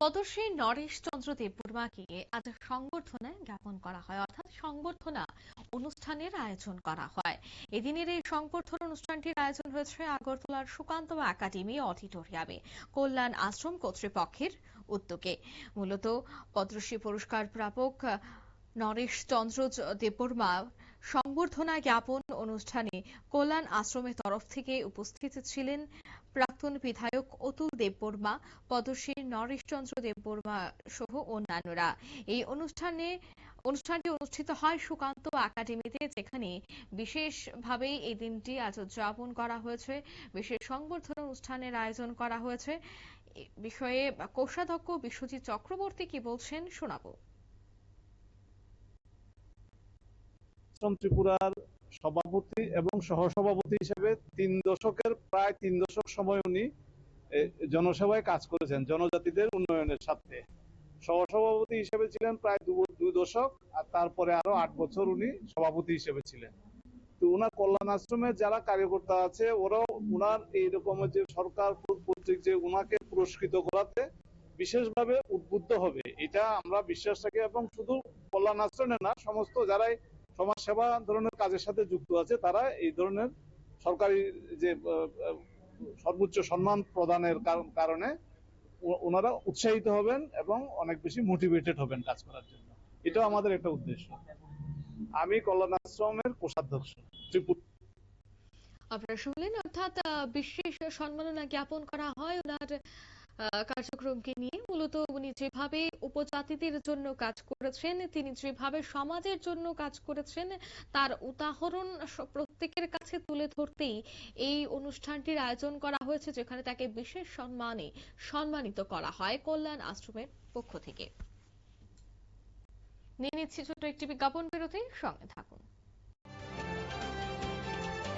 পদ্মশ্রী নরেশ চন্দ্র দেববর্মাকে আজ সংবর্ধনা জ্ঞাপন করা হয়, অর্থাৎ সংবর্ধনা অনুষ্ঠানের আয়োজন করা হয়। এদিনের এই সংবর্ধনা অনুষ্ঠানটির আয়োজন হয়েছে আগরতলার সুকান্ত একাডেমি অডিটোরিয়ামে কল্যাণ আশ্রম কর্তৃপক্ষের উদ্যোগে। মূলত পদ্মশ্রী পুরস্কার প্রাপক নরেশ চন্দ্র দেববর্মা সংবর্ধনা জ্ঞাপন অনুষ্ঠানে কল্যাণ আশ্রমের তরফ থেকে উপস্থিত ছিলেন প্রাক্তন বিধায়ক অতুল দেববর্মা, পদ্মশ্রী নরেশ চন্দ্র দেববর্মা সহ অন্যান্যরা। এই অনুষ্ঠানটি অনুষ্ঠিত হয় সুকান্ত একাডেমিতে, যেখানে বিশেষভাবে এই দিনটি আজ উদযাপন করা হয়েছে। বিশেষ সংবর্ধনা অনুষ্ঠানের আয়োজন করা হয়েছে। এ বিষয়ে কোষাধ্যক্ষ বিশ্বজিৎ চক্রবর্তী কি বলছেন শোনাবো। ত্রিপুরার সভাপতি এবং সহসভাপতি হিসেবে প্রায় 3 দশক সময় উনি জনসেবায় কাজ করেছেন, জনজাতিদের উন্নয়নের স্বার্থে। সহসভাপতি হিসেবে ছিলেন প্রায় 2 দশক, আর তারপরে আরো 8 বছর উনি সভাপতি হিসেবে ছিলেন। তো উনার কল্যাণ আশ্রমের যারা কার্যকর্তা আছে, ওরাও উনার এইরকম যে সরকার কর্তৃক যে উনাকে পুরস্কৃত করাতে বিশেষভাবে উদ্বুদ্ধ হবে, এটা আমরা বিশ্বাস রাখি। এবং শুধু কল্যাণ আশ্রমে না, সমস্ত যারাই সমাজ সেবা ধরনের কাজের সাথে যুক্ত আছে, তারা এই ধরনের সরকারি যে সর্বোচ্চ সম্মান প্রদানের কারণে ওনারা উৎসাহিত হবেন এবং অনেক বেশি মোটিভেটেড হবেন কাজ করার জন্য। এটাও আমাদের একটা উদ্দেশ্য। আমি কল্যাণ আশ্রমের কোষাধ্যক্ষ ত্রিপুরা। আপনারা শুনলেন, অর্থাৎ বিশেষ সম্মাননা জ্ঞাপন করা হয় ওনার কার্যক্রমকে নিয়ে। মূলত উনি যেভাবে উপজাতিদের জন্য কাজ করেছেন, তিনি যেভাবে সমাজের জন্য কাজ করেছেন, তার উদাহরণ প্রত্যেকের কাছে তুলে ধরতেই এই অনুষ্ঠানটির আয়োজন করা হয়েছে, যেখানে তাকে বিশেষ সম্মানে সম্মানিত করা হয় কল্যাণ আশ্রমের পক্ষ থেকে। নিয়ে নিচ্ছি ছোট্ট একটি বিজ্ঞাপন বিরতি, সঙ্গে থাকুন।